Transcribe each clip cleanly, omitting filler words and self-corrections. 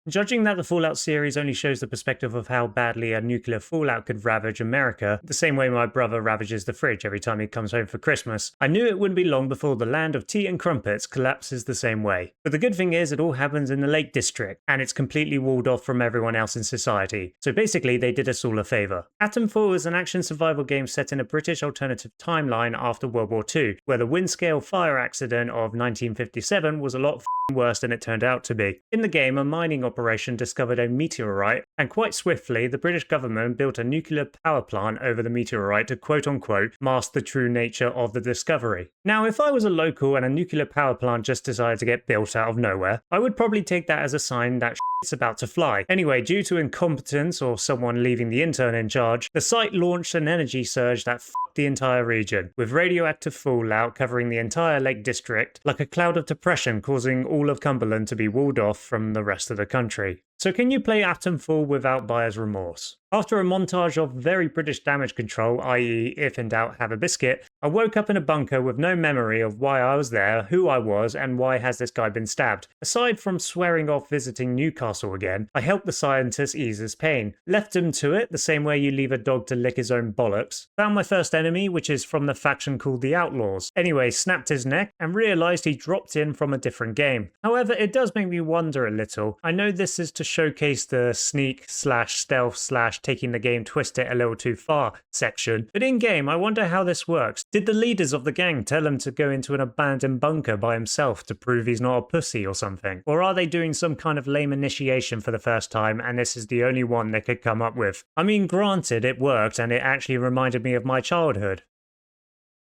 Judging that the Fallout series only shows the perspective of how badly a nuclear fallout could ravage America, the same way my brother ravages the fridge every time he comes home for Christmas, I knew it wouldn't be long before the land of tea and crumpets collapses the same way. But the good thing is it all happens in the Lake District, and it's completely walled off from everyone else in society. So basically they did us all a favour. Atomfall is an action survival game set in a British alternative timeline after World War II, where the Windscale fire accident of 1957 was a lot worse than it turned out to be. In the game, a mining operation discovered a meteorite, and quite swiftly, the British government built a nuclear power plant over the meteorite to quote-unquote mask the true nature of the discovery. Now, if I was a local and a nuclear power plant just decided to get built out of nowhere, I would probably take that as a sign that shit's about to fly. Anyway, due to incompetence or someone leaving the intern in charge, the site launched an energy surge that fucked the entire region, with radioactive fallout covering the entire Lake District, like a cloud of depression causing all of Cumberland to be walled off from the rest of the country. So can you play Atomfall without buyer's remorse? After a montage of very British damage control, i.e. if in doubt have a biscuit, I woke up in a bunker with no memory of why I was there, who I was, and why has this guy been stabbed. Aside from swearing off visiting Newcastle again, I helped the scientist ease his pain. Left him to it, the same way you leave a dog to lick his own bollocks. Found my first enemy, which is from the faction called the Outlaws. Anyway, snapped his neck and realised he dropped in from a different game. However, it does make me wonder a little. I know this is to showcase the sneak slash stealth slash taking the game twist it a little too far section, but in game I wonder how this works. Did the leaders of the gang tell him to go into an abandoned bunker by himself to prove he's not a pussy or something? Or are they doing some kind of lame initiation for the first time and this is the only one they could come up with? I mean, granted it worked and it actually reminded me of my childhood.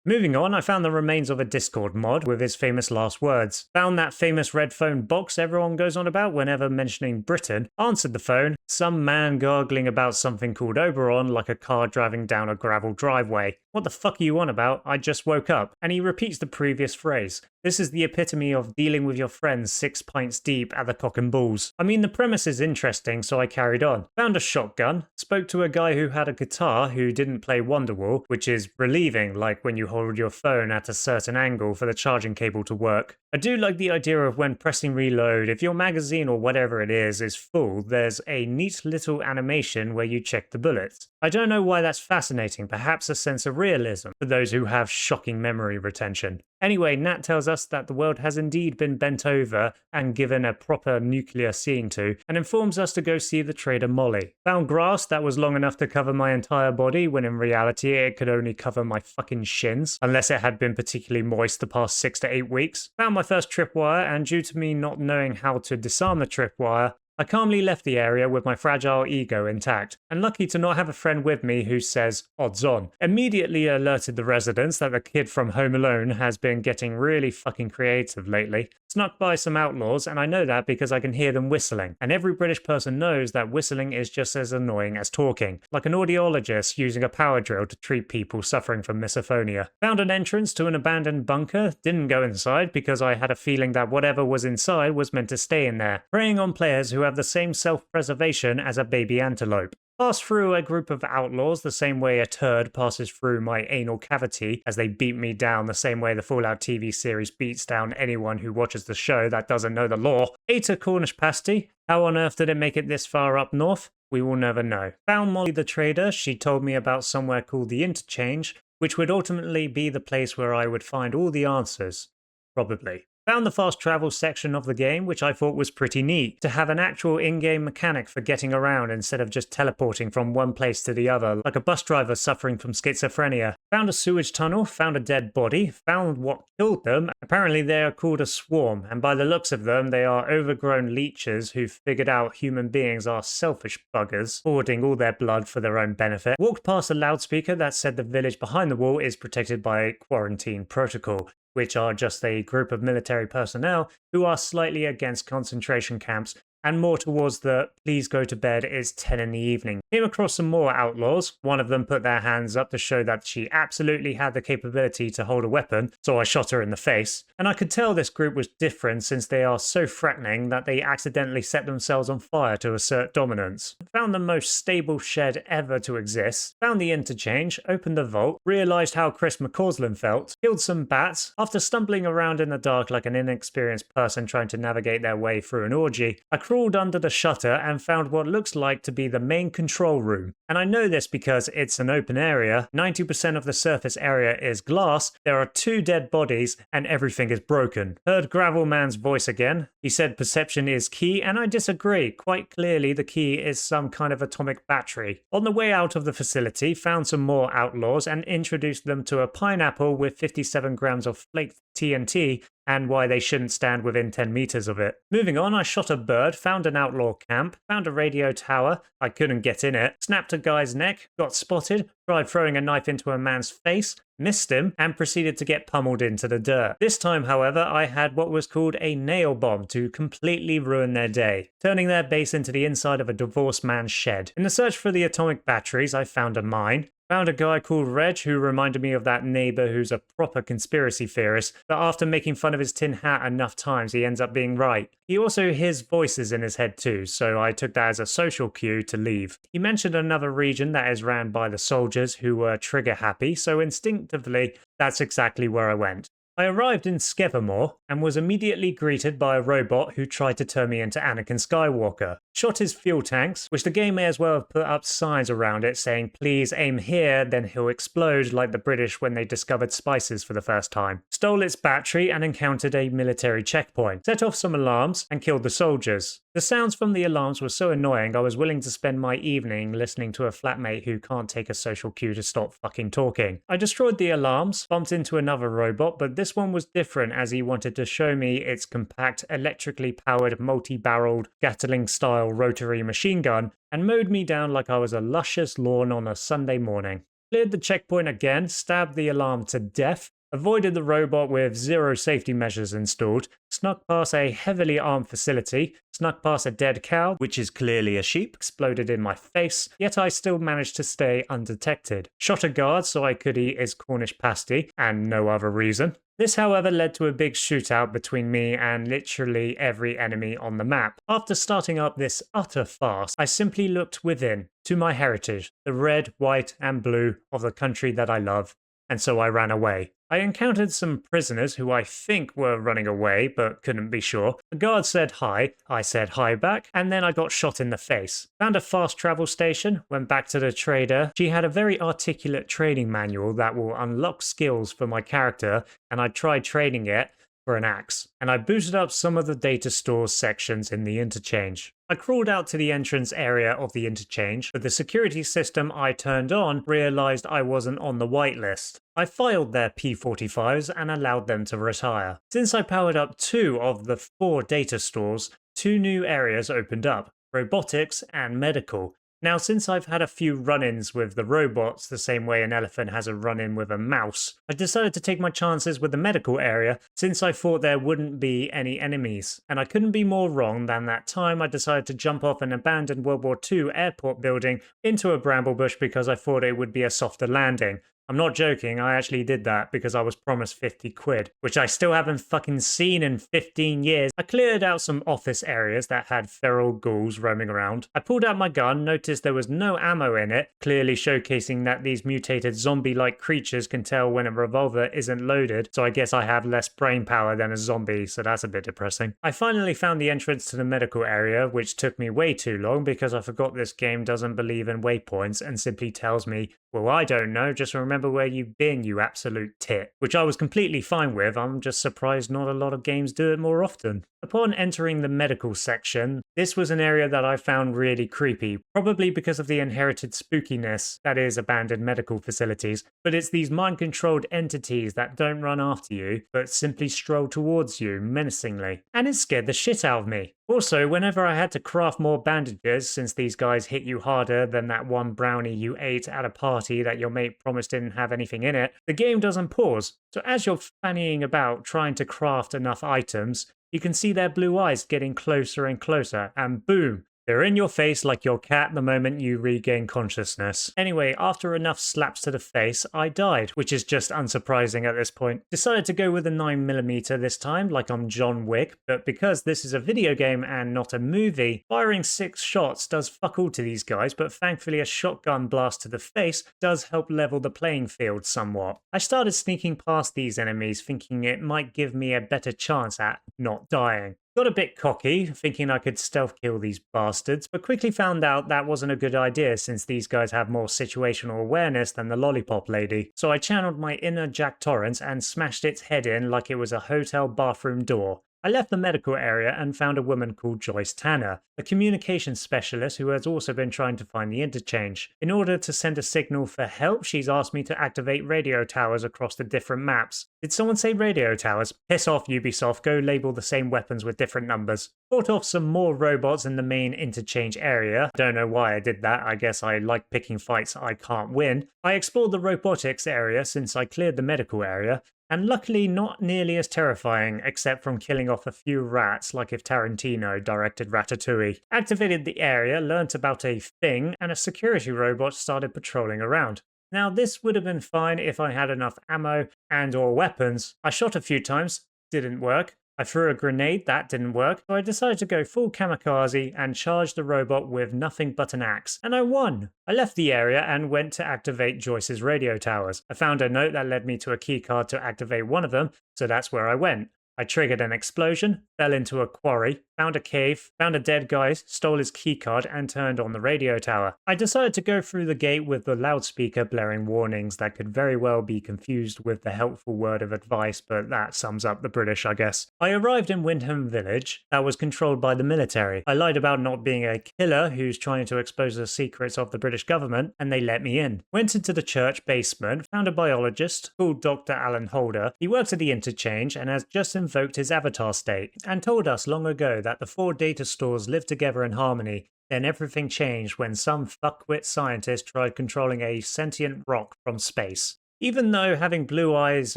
Moving on, I found the remains of a Discord mod with his famous last words. Found that famous red phone box everyone goes on about whenever mentioning Britain. Answered the phone, some man gargling about something called Oberon like a car driving down a gravel driveway. What the fuck are you on about? I just woke up. And he repeats the previous phrase. This is the epitome of dealing with your friends 6 pints deep at the Cock and Balls. I mean, the premise is interesting, so I carried on. Found a shotgun, spoke to a guy who had a guitar who didn't play Wonderwall, which is relieving, like when you hold your phone at a certain angle for the charging cable to work. I do like the idea of when pressing reload, if your magazine or whatever it is full, there's a neat little animation where you check the bullets. I don't know why that's fascinating, perhaps a sense of realism for those who have shocking memory retention. Anyway, Nat tells us that the world has indeed been bent over and given a proper nuclear seeing to, and informs us to go see the trader Molly. Found grass that was long enough to cover my entire body, when in reality it could only cover my fucking shins, unless it had been particularly moist the past 6 to 8 weeks. Found my first tripwire, and due to me not knowing how to disarm the tripwire, I calmly left the area with my fragile ego intact, and lucky to not have a friend with me who says, odds on. Immediately alerted the residents that the kid from Home Alone has been getting really fucking creative lately. Snuck by some outlaws, and I know that because I can hear them whistling, and every British person knows that whistling is just as annoying as talking, like an audiologist using a power drill to treat people suffering from misophonia. Found an entrance to an abandoned bunker, didn't go inside because I had a feeling that whatever was inside was meant to stay in there, preying on players who have the same self-preservation as a baby antelope. Passed through a group of outlaws the same way a turd passes through my anal cavity as they beat me down the same way the Fallout TV series beats down anyone who watches the show that doesn't know the law. Ate a Cornish pasty. How on earth did it make it this far up north? We will never know. Found Molly the trader. She told me about somewhere called the Interchange, which would ultimately be the place where I would find all the answers. Probably. Found the fast travel section of the game, which I thought was pretty neat, to have an actual in-game mechanic for getting around instead of just teleporting from one place to the other, like a bus driver suffering from schizophrenia. Found a sewage tunnel, found a dead body, found what killed them. Apparently they are called a swarm, and by the looks of them, they are overgrown leeches who've figured out human beings are selfish buggers, hoarding all their blood for their own benefit. Walked past a loudspeaker that said the village behind the wall is protected by quarantine protocol, which are just a group of military personnel who are slightly against concentration camps and more towards the please go to bed, it's 10 in the evening. Came across some more outlaws. One of them put their hands up to show that she absolutely had the capability to hold a weapon, so I shot her in the face. And I could tell this group was different since they are so threatening that they accidentally set themselves on fire to assert dominance. Found the most stable shed ever to exist. Found the interchange, opened the vault, realised how Chris McCausland felt, killed some bats. After stumbling around in the dark like an inexperienced person trying to navigate their way through an orgy, I crawled under the shutter and found what looks like to be the main control room. And I know this because it's an open area, 90% of the surface area is glass, there are 2 dead bodies, and everything is broken. Heard Gravelman's voice again. He said perception is key, and I disagree. Quite clearly the key is some kind of atomic battery. On the way out of the facility, found some more outlaws and introduced them to a pineapple with 57 grams of flaked TNT and why they shouldn't stand within 10 meters of it. Moving on, I shot a bird, found an outlaw camp, found a radio tower, I couldn't get in it, snapped a guy's neck, got spotted, tried throwing a knife into a man's face, missed him, and proceeded to get pummeled into the dirt. This time, however, I had what was called a nail bomb to completely ruin their day, turning their base into the inside of a divorced man's shed. In the search for the atomic batteries, I found a mine, found a guy called Reg who reminded me of that neighbor who's a proper conspiracy theorist, but after making fun of his tin hat enough times, he ends up being right. He also hears voices in his head too, so I took that as a social cue to leave. He mentioned another region that is ran by the soldiers who were trigger happy, so instinctively, that's exactly where I went. I arrived in Skevamore and was immediately greeted by a robot who tried to turn me into Anakin Skywalker. Shot his fuel tanks, which the game may as well have put up signs around it saying please aim here, then he'll explode like the British when they discovered spices for the first time. Stole its battery and encountered a military checkpoint. Set off some alarms and killed the soldiers. The sounds from the alarms were so annoying I was willing to spend my evening listening to a flatmate who can't take a social cue to stop fucking talking. I destroyed the alarms, bumped into another robot, but this one was different as he wanted to show me its compact, electrically powered, multi-barreled, Gatling-style rotary machine gun and mowed me down like I was a luscious lawn on a Sunday morning. Cleared the checkpoint again, stabbed the alarm to death, avoided the robot with 0 safety measures installed, snuck past a heavily armed facility, snuck past a dead cow, which is clearly a sheep, exploded in my face, yet I still managed to stay undetected. Shot a guard so I could eat his Cornish pasty, and no other reason. This, however, led to a big shootout between me and literally every enemy on the map. After starting up this utter farce, I simply looked within, to my heritage, the red, white, and blue of the country that I love, and so I ran away. I encountered some prisoners who I think were running away, but couldn't be sure. The guard said hi, I said hi back, and then I got shot in the face. Found a fast travel station, went back to the trader. She had a very articulate training manual that will unlock skills for my character, and I tried trading it for an axe, and I booted up some of the data stores sections in the interchange. I crawled out to the entrance area of the interchange, but the security system I turned on realized I wasn't on the whitelist. I filed their P45s and allowed them to retire. Since I powered up 2 of the 4 data stores, 2 new areas opened up, robotics and medical. Now, since I've had a few run-ins with the robots the same way an elephant has a run-in with a mouse, I decided to take my chances with the medical area since I thought there wouldn't be any enemies. And I couldn't be more wrong than that time I decided to jump off an abandoned World War II airport building into a bramble bush because I thought it would be a softer landing. I'm not joking, I actually did that because I was promised 50 quid, which I still haven't fucking seen in 15 years. I cleared out some office areas that had feral ghouls roaming around. I pulled out my gun, noticed there was no ammo in it, clearly showcasing that these mutated zombie-like creatures can tell when a revolver isn't loaded, so I guess I have less brain power than a zombie, so that's a bit depressing. I finally found the entrance to the medical area, which took me way too long because I forgot this game doesn't believe in waypoints and simply tells me, well, I don't know, just remember where you've been, you absolute tit. Which I was completely fine with, I'm just surprised not a lot of games do it more often. Upon entering the medical section, this was an area that I found really creepy, probably because of the inherited spookiness that is abandoned medical facilities, but it's these mind-controlled entities that don't run after you, but simply stroll towards you menacingly. And it scared the shit out of me. Also, whenever I had to craft more bandages, since these guys hit you harder than that one brownie you ate at a party that your mate promised didn't have anything in it, the game doesn't pause. So as you're fannying about trying to craft enough items, you can see their blue eyes getting closer and closer, and boom, they're in your face like your cat the moment you regain consciousness. Anyway, after enough slaps to the face, I died, which is just unsurprising at this point. Decided to go with a 9mm this time, like I'm John Wick, but because this is a video game and not a movie, firing 6 shots does fuck all to these guys, but thankfully a shotgun blast to the face does help level the playing field somewhat. I started sneaking past these enemies thinking it might give me a better chance at not dying. Got a bit cocky, thinking I could stealth kill these bastards, but quickly found out that wasn't a good idea since these guys have more situational awareness than the lollipop lady. So I channeled my inner Jack Torrance and smashed its head in like it was a hotel bathroom door. I left the medical area and found a woman called Joyce Tanner, a communications specialist who has also been trying to find the interchange. In order to send a signal for help, she's asked me to activate radio towers across the different maps. Did someone say radio towers? Piss off, Ubisoft, go label the same weapons with different numbers. Fought off some more robots in the main interchange area. Don't know why I did that, I guess I like picking fights I can't win. I explored the robotics area since I cleared the medical area, and luckily not nearly as terrifying, except from killing off a few rats like if Tarantino directed Ratatouille. Activated the area, learnt about a thing, and a security robot started patrolling around. Now this would have been fine if I had enough ammo and or weapons. I shot a few times, didn't work. I threw a grenade, that didn't work, so I decided to go full kamikaze and charge the robot with nothing but an axe. And I won! I left the area and went to activate Joyce's radio towers. I found a note that led me to a keycard to activate one of them, so that's where I went. I triggered an explosion, fell into a quarry, found a cave, found a dead guy, stole his keycard, and turned on the radio tower. I decided to go through the gate with the loudspeaker blaring warnings that could very well be confused with the helpful word of advice, but that sums up the British, I guess. I arrived in Windham Village, that was controlled by the military. I lied about not being a killer who's trying to expose the secrets of the British government, and they let me in. Went into the church basement, found a biologist called Dr. Alan Holder. He works at the interchange and has just invoked his avatar state, and told us long ago that the 4 data stores live together in harmony. Then everything changed when some fuckwit scientist tried controlling a sentient rock from space. Even though having blue eyes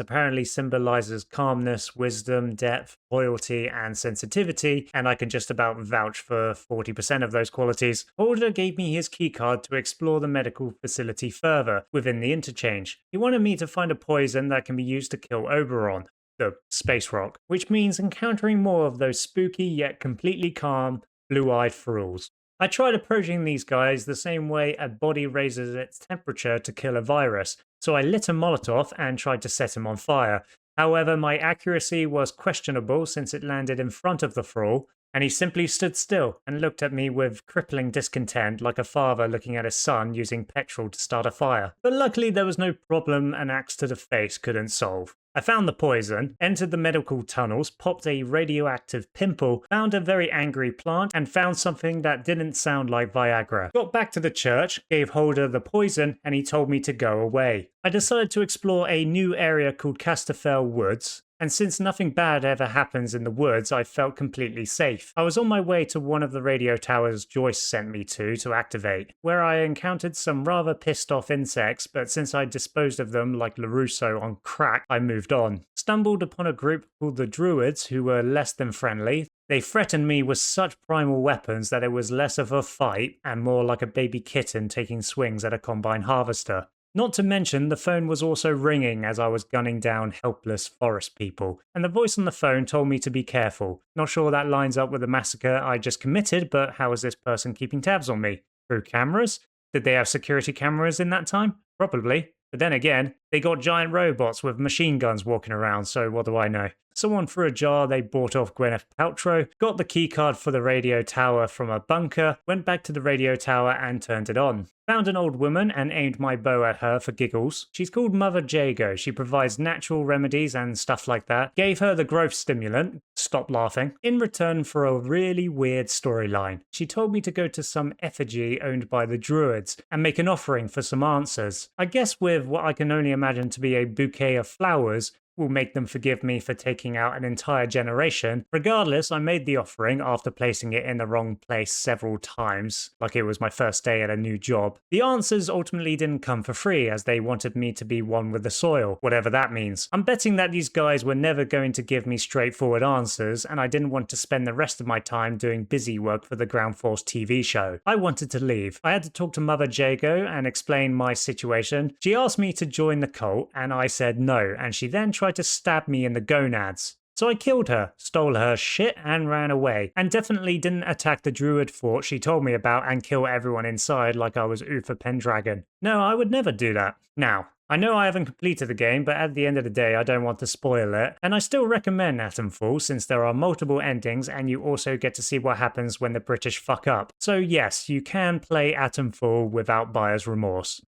apparently symbolizes calmness, wisdom, depth, loyalty, and sensitivity, and I can just about vouch for 40% of those qualities, Holder gave me his keycard to explore the medical facility further within the interchange. He wanted me to find a poison that can be used to kill Oberon, the space rock, which means encountering more of those spooky yet completely calm, blue-eyed thralls. I tried approaching these guys the same way a body raises its temperature to kill a virus, so I lit a Molotov and tried to set him on fire. However, my accuracy was questionable since it landed in front of the thrall, and he simply stood still and looked at me with crippling discontent like a father looking at his son using petrol to start a fire. But luckily there was no problem an axe to the face couldn't solve. I found the poison, entered the medical tunnels, popped a radioactive pimple, found a very angry plant, and found something that didn't sound like Viagra. Got back to the church, gave Holder the poison, and he told me to go away. I decided to explore a new area called Casterfell Woods, and since nothing bad ever happens in the woods, I felt completely safe. I was on my way to one of the radio towers Joyce sent me to activate, where I encountered some rather pissed off insects, but since I disposed of them like LaRusso on crack, I moved on. Stumbled upon a group called the Druids who were less than friendly. They threatened me with such primal weapons that it was less of a fight and more like a baby kitten taking swings at a combine harvester. Not to mention, the phone was also ringing as I was gunning down helpless forest people, and the voice on the phone told me to be careful. Not sure that lines up with the massacre I just committed, but how is this person keeping tabs on me? Through cameras? Did they have security cameras in that time? Probably. But then again, they got giant robots with machine guns walking around, so what do I know? Someone threw a jar they bought off Gwyneth Paltrow, got the keycard for the radio tower from a bunker, went back to the radio tower and turned it on. Found an old woman and aimed my bow at her for giggles. She's called Mother Jago. She provides natural remedies and stuff like that. Gave her the growth stimulant, stop laughing, in return for a really weird storyline. She told me to go to some effigy owned by the Druids and make an offering for some answers. I guess with what I can only imagine to be a bouquet of flowers, will make them forgive me for taking out an entire generation. Regardless, I made the offering after placing it in the wrong place several times, like it was my first day at a new job. The answers ultimately didn't come for free, as they wanted me to be one with the soil, whatever that means. I'm betting that these guys were never going to give me straightforward answers, and I didn't want to spend the rest of my time doing busy work for the Ground Force TV show. I wanted to leave. I had to talk to Mother Jago and explain my situation. She asked me to join the cult, and I said no, and she then tried to stab me in the gonads. So I killed her, stole her shit, and ran away. And definitely didn't attack the druid fort she told me about and kill everyone inside like I was Uther Pendragon. No, I would never do that. Now, I know I haven't completed the game, but at the end of the day, I don't want to spoil it, and I still recommend Atomfall since there are multiple endings and you also get to see what happens when the British fuck up. So yes, you can play Atomfall without buyer's remorse.